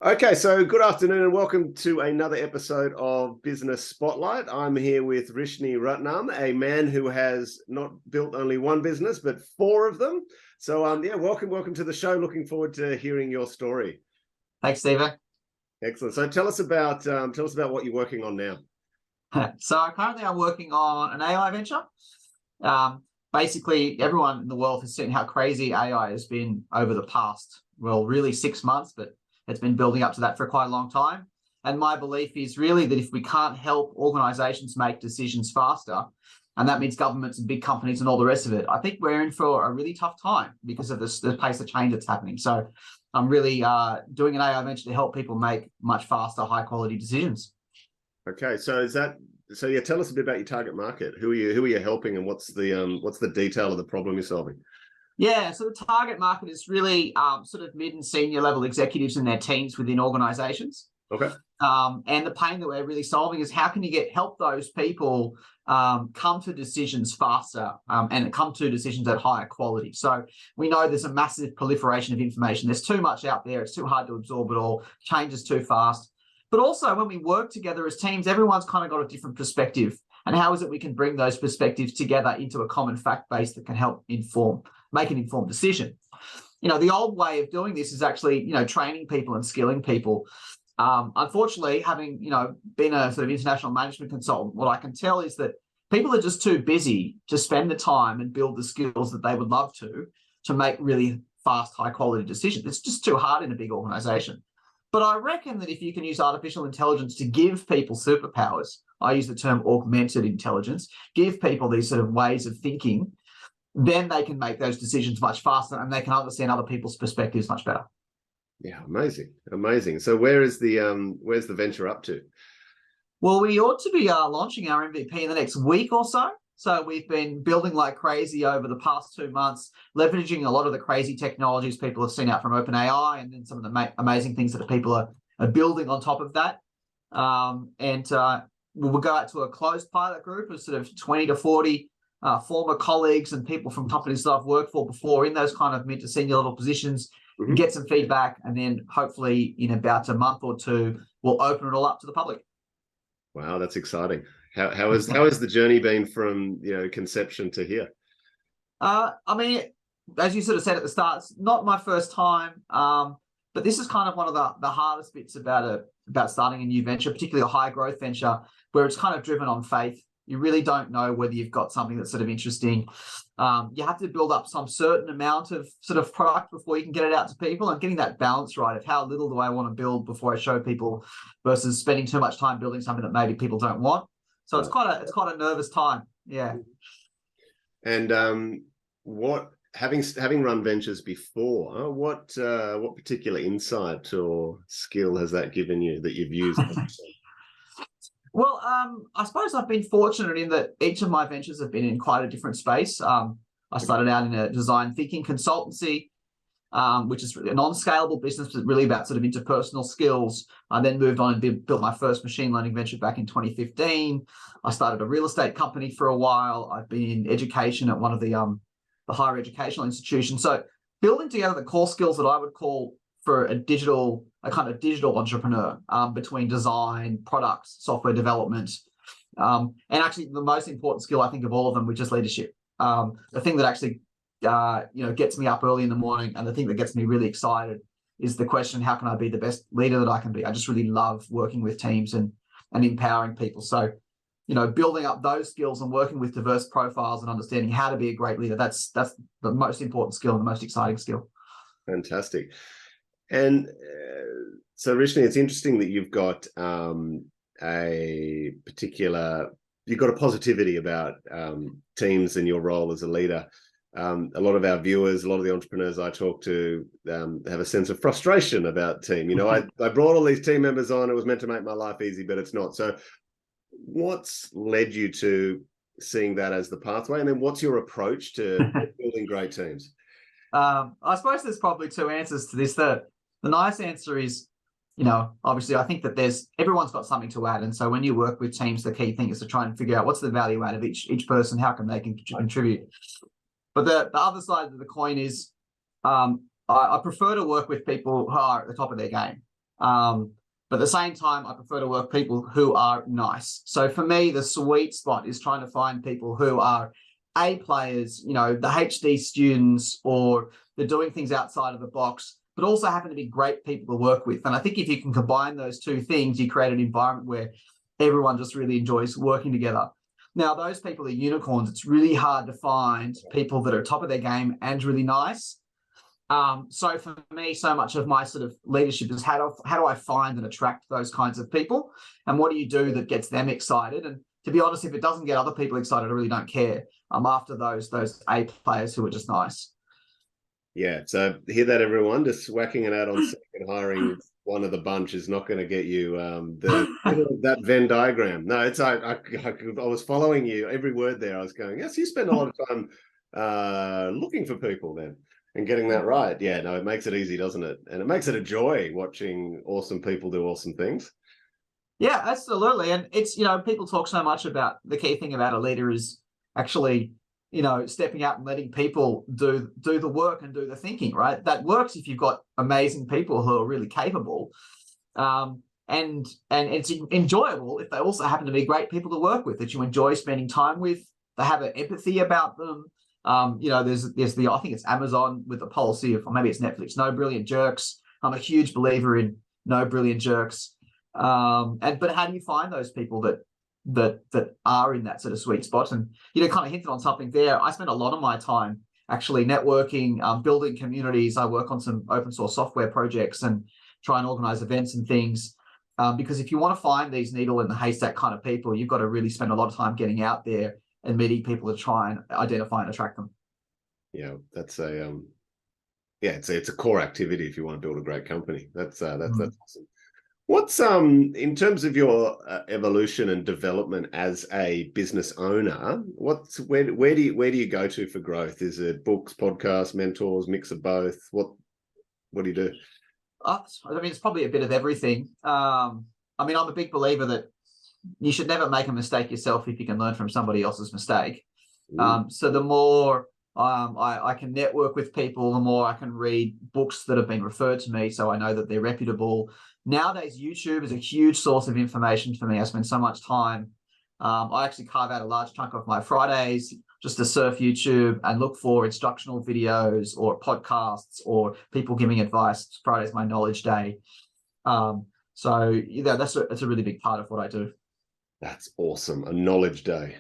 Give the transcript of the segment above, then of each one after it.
Okay, so good afternoon and welcome to another episode of Business Spotlight. I'm here with Rishni Ratnam, a man who has not built only one business, but four of them. So welcome to the show. Looking forward to hearing your story. Thanks, Stephen. Excellent. So tell us about what you're working on now. So currently I'm working on an AI venture. Basically, everyone in the world has seen how crazy AI has been over the past, really 6 months, but it's been building up to that for quite a long time. And my belief is really that if we can't help organizations make decisions faster, and that means governments and big companies and all the rest of it, I think we're in for a really tough time because of the pace of change that's happening. So I'm really doing an AI venture to help people make much faster, high quality decisions. Okay, so tell us a bit about your target market. Who are you helping, and what's the detail of the problem you're solving? Yeah, so the target market is really sort of mid and senior level executives and their teams within organizations. Okay. And the pain that we're really solving is how can you help those people come to decisions faster and come to decisions at higher quality. So we know there's a massive proliferation of information. There's too much out there. It's too hard to absorb it all. Change is too fast. But also when we work together as teams, everyone's kind of got a different perspective. And how is it we can bring those perspectives together into a common fact base that can help make an informed decision? The old way of doing this is actually, training people and skilling people. Unfortunately, having, been a sort of international management consultant, what I can tell is that people are just too busy to spend the time and build the skills that they would love to make really fast, high quality decisions. It's just too hard in a big organization. But I reckon that if you can use artificial intelligence to give people superpowers, I use the term augmented intelligence, give people these sort of ways of thinking, then they can make those decisions much faster and they can understand other people's perspectives much better. Yeah, amazing. So where's the venture up to? Well, we ought to be launching our MVP in the next week or so. So we've been building like crazy over the past 2 months, leveraging a lot of the crazy technologies people have seen out from OpenAI, and then some of the amazing things that people are building on top of that. We'll go out to a closed pilot group of sort of 20 to 40 former colleagues and people from companies that I've worked for before in those kind of mid to senior level positions, and get some feedback, and then hopefully in about a month or two, we'll open it all up to the public. Wow, that's exciting. How has the journey been from conception to here? I mean, as you sort of said at the start, it's not my first time, but this is kind of one of the hardest bits about starting a new venture, particularly a high growth venture, where it's kind of driven on faith. You really don't know whether you've got something that's sort of interesting. You have to build up some certain amount of sort of product before you can get it out to people, and getting that balance right of how little do I want to build before I show people versus spending too much time building something that maybe people don't want. So it's quite a nervous time. Yeah. And having run ventures before, what particular insight or skill has that given you that you've used? Well, I suppose I've been fortunate in that each of my ventures have been in quite a different space. I started out in a design thinking consultancy, which is a non-scalable business, but really about sort of interpersonal skills. I then moved on and built my first machine learning venture back in 2015. I started a real estate company for a while. I've been in education at one of the higher educational institutions. So building together the core skills that I would call for a kind of digital entrepreneur, between design, products, software development, and actually the most important skill I think of all of them, which is leadership. The thing that actually gets me up early in the morning, and the thing that gets me really excited is the question, how can I be the best leader that I can be? I just really love working with teams and empowering people. So, building up those skills and working with diverse profiles and understanding how to be a great leader, that's the most important skill and the most exciting skill. Fantastic. And so, Rishni, it's interesting that you've got you've got a positivity about teams and your role as a leader. A lot of our viewers, a lot of the entrepreneurs I talk to have a sense of frustration about team. I brought all these team members on. It was meant to make my life easy, but it's not. So what's led you to seeing that as the pathway? And then what's your approach to building great teams? I suppose there's probably two answers to this. The nice answer is, obviously I think that everyone's got something to add. And so when you work with teams, the key thing is to try and figure out what's the value add of each person, how can they contribute. But the other side of the coin is I prefer to work with people who are at the top of their game. But at the same time, I prefer to work with people who are nice. So for me, the sweet spot is trying to find people who are A players, the HD students, or they're doing things outside of the box, but also happen to be great people to work with. And I think if you can combine those two things, you create an environment where everyone just really enjoys working together. Now, those people are unicorns. It's really hard to find people that are top of their game and really nice. So for me, so much of my sort of leadership is how do I find and attract those kinds of people, and what do you do that gets them excited? And to be honest, if it doesn't get other people excited, I really don't care. I'm after those A players who are just nice. Yeah, so hear that, everyone? Just whacking it out on second hiring one of the bunch is not going to get you that Venn diagram. No, it's I was following you every word there. I was going, yes, you spend a lot of time looking for people then and getting that right. Yeah, no, it makes it easy, doesn't it? And it makes it a joy watching awesome people do awesome things. Yeah, absolutely. And it's, people talk so much about the key thing about a leader is actually, stepping out and letting people do the work and do the thinking, right? That works if you've got amazing people who are really capable. And it's enjoyable if they also happen to be great people to work with, that you enjoy spending time with. They have an empathy about them. There's I think it's Amazon with the policy of, or maybe it's Netflix, no brilliant jerks. I'm a huge believer in no brilliant jerks. But how do you find those people that are in that sort of sweet spot? And kind of hinted on something there. I spend a lot of my time actually networking, building communities. I work on some open source software projects and try and organize events and things. Because if you want to find these needle in the haystack kind of people, you've got to really spend a lot of time getting out there and meeting people to try and identify and attract them. Yeah, that's it's a core activity if you want to build a great company. That's awesome. What's in terms of your evolution and development as a business owner? Where do you go to for growth? Is it books, podcasts, mentors, mix of both? What do you do? It's probably a bit of everything. I'm a big believer that you should never make a mistake yourself if you can learn from somebody else's mistake. So the more I can network with people, the more I can read books that have been referred to me, so I know that they're reputable. Nowadays, YouTube is a huge source of information for me. I spend so much time. I actually carve out a large chunk of my Fridays just to surf YouTube and look for instructional videos or podcasts or people giving advice. Friday's my knowledge day. That's a really big part of what I do. That's awesome. A knowledge day.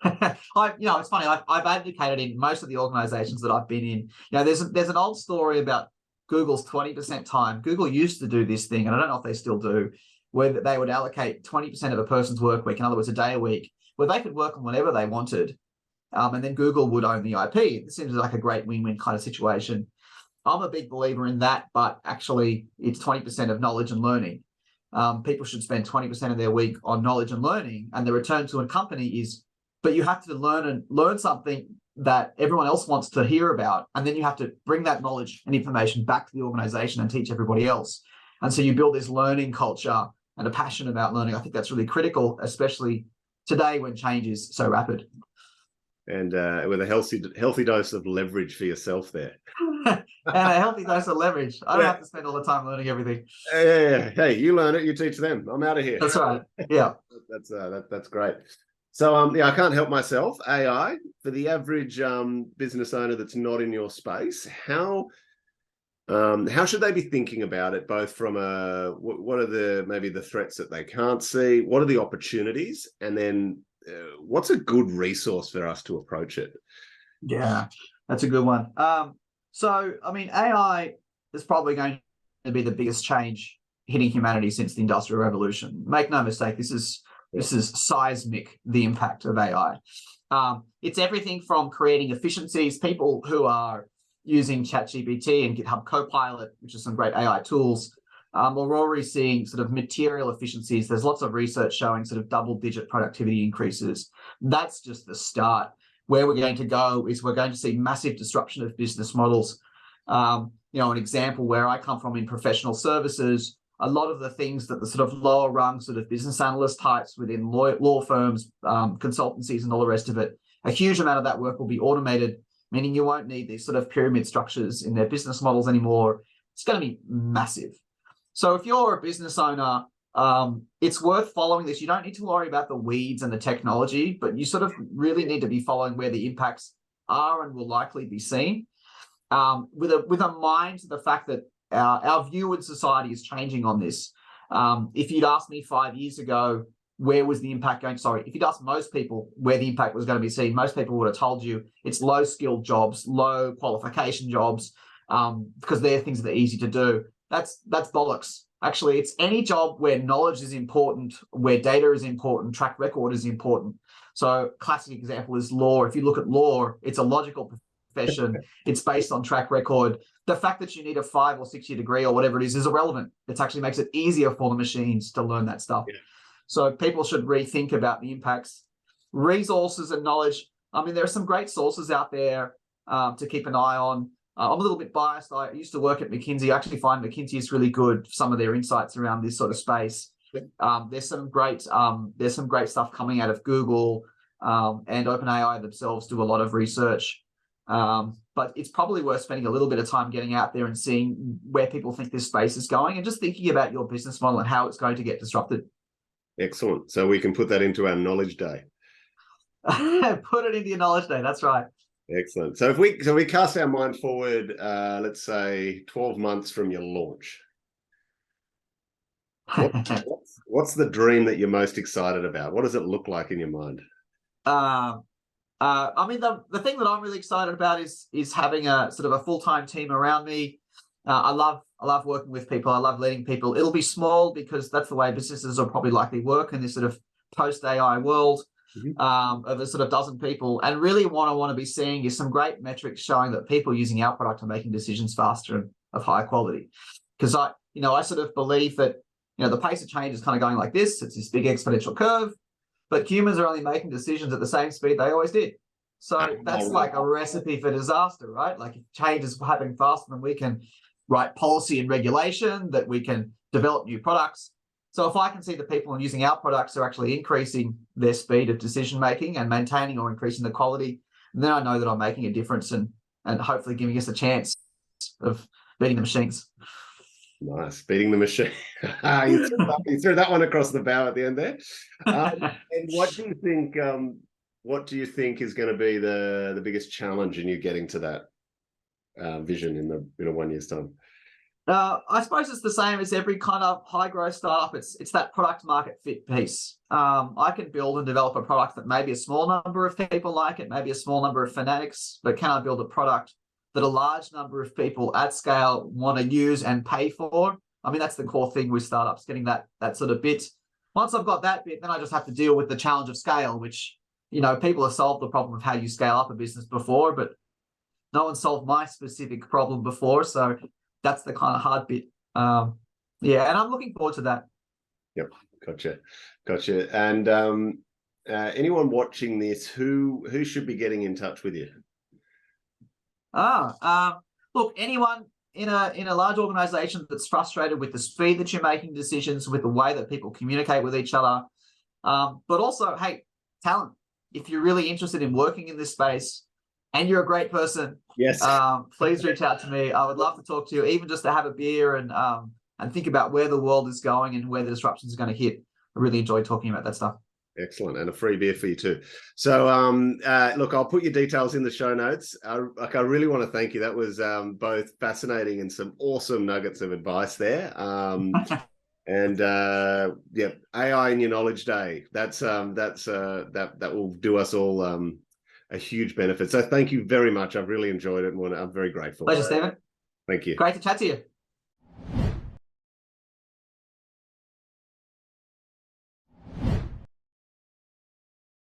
It's funny. I've advocated in most of the organizations that I've been in. There's an old story about Google's 20% time. Google used to do this thing, and I don't know if they still do, where they would allocate 20% of a person's work week, in other words, a day a week, where they could work on whatever they wanted. And then Google would own the IP. It seems like a great win-win kind of situation. I'm a big believer in that, but actually it's 20% of knowledge and learning. People should spend 20% of their week on knowledge and learning, and the return to a company is, but you have to learn something that everyone else wants to hear about, and then you have to bring that knowledge and information back to the organization and teach everybody else. And so you build this learning culture and a passion about learning. I think that's really critical, especially today when change is so rapid. And with a healthy dose of leverage for yourself there. And a healthy dose of leverage. I don't have to spend all the time learning everything. Yeah. Hey, you learn it, you teach them. I'm out of here. That's right. Yeah. That's great. So I can't help myself. AI, for the average business owner that's not in your space, how should they be thinking about it? Both from what are maybe the threats that they can't see? What are the opportunities? And then what's a good resource for us to approach it? Yeah, that's a good one. AI is probably going to be the biggest change hitting humanity since the Industrial Revolution. Make no mistake, this is seismic, the impact of AI. It's everything from creating efficiencies. People who are using ChatGPT and GitHub Copilot, which are some great AI tools, we're already seeing sort of material efficiencies. There's lots of research showing sort of double-digit productivity increases. That's just the start. Where we're going to go is we're going to see massive disruption of business models. An example where I come from in professional services, a lot of the things that the sort of lower rung sort of business analyst types within law firms, consultancies and all the rest of it, a huge amount of that work will be automated, meaning you won't need these sort of pyramid structures in their business models anymore. It's going to be massive. So if you're a business owner, it's worth following this. You don't need to worry about the weeds and the technology, but you sort of really need to be following where the impacts are and will likely be seen, with a mind to the fact that our view in society is changing on this. If you'd asked me 5 years ago, where was the impact going? Sorry, if you'd asked most people where the impact was going to be seen, most people would have told you it's low skilled jobs, low qualification jobs, because they're things that are easy to do. That's bollocks. Actually, it's any job where knowledge is important, where data is important, track record is important. So classic example is law. If you look at law, it's a logical profession. It's based on track record. The fact that you need a 5 or 6 year degree or whatever it is irrelevant. It actually makes it easier for the machines to learn that stuff. Yeah. So people should rethink about the impacts. Resources and knowledge. I mean, there are some great sources out there to keep an eye on. I'm a little bit biased. I used to work at McKinsey. I actually find McKinsey is really good for some of their insights around this sort of space. There's some great stuff coming out of Google, and OpenAI themselves do a lot of research. But it's probably worth spending a little bit of time getting out there and seeing where people think this space is going, and just thinking about your business model and how it's going to get disrupted. Excellent. So we can put that into our knowledge day. Put it into your knowledge day. That's right. Excellent. So if we cast our mind forward, let's say 12 months from your launch, what's the dream that you're most excited about? What does it look like in your mind? I mean, the thing that I'm really excited about is having a sort of a full-time team around me. I love working with people. I love leading people. It'll be small because that's the way businesses will probably likely work in this sort of post-AI world. Of a sort of dozen people, and really what I want to be seeing is some great metrics showing that people using our product are making decisions faster and of higher quality. Because I sort of believe that the pace of change is kind of going like this. It's this big exponential curve, but humans are only making decisions at the same speed they always did. So that's like a recipe for disaster, right? Like if change is happening faster than we can write policy and regulation, that we can develop new products. So if I can see the people using our products are actually increasing their speed of decision-making and maintaining or increasing the quality, then I know that I'm making a difference and hopefully giving us a chance of beating the machines. Nice. Beating the machine. You threw that one across the bow at the end there. And what do you think is going to be the biggest challenge in you getting to that vision in a 1 year's time? I suppose it's the same as every kind of high growth startup. It's that product market fit piece. I can build and develop a product that maybe a small number of people like it, maybe a small number of fanatics, but can I build a product that a large number of people at scale want to use and pay for? I mean, that's the core thing with startups, getting that sort of bit. Once I've got that bit, then I just have to deal with the challenge of scale, which, people have solved the problem of how you scale up a business before, but no one solved my specific problem before. So that's the kind of hard bit. And I'm looking forward to that. Yep, gotcha. And anyone watching this, who should be getting in touch with you? Look, anyone in a large organization that's frustrated with the speed that you're making decisions, with the way that people communicate with each other, but also, hey, talent. If you're really interested in working in this space, and you're a great person, yes, please reach out to me. I would love to talk to you, even just to have a beer and think about where the world is going and where the disruptions are going to hit. I really enjoy talking about that stuff. Excellent. And a free beer for you too. So look, I'll put your details in the show notes. I really want to thank you. That was both fascinating and some awesome nuggets of advice there. And AI in your knowledge day. That will do us all a huge benefit. So thank you very much. I've really enjoyed it, and I'm very grateful. Pleasure, Stephen. Thank you. Great to chat to you.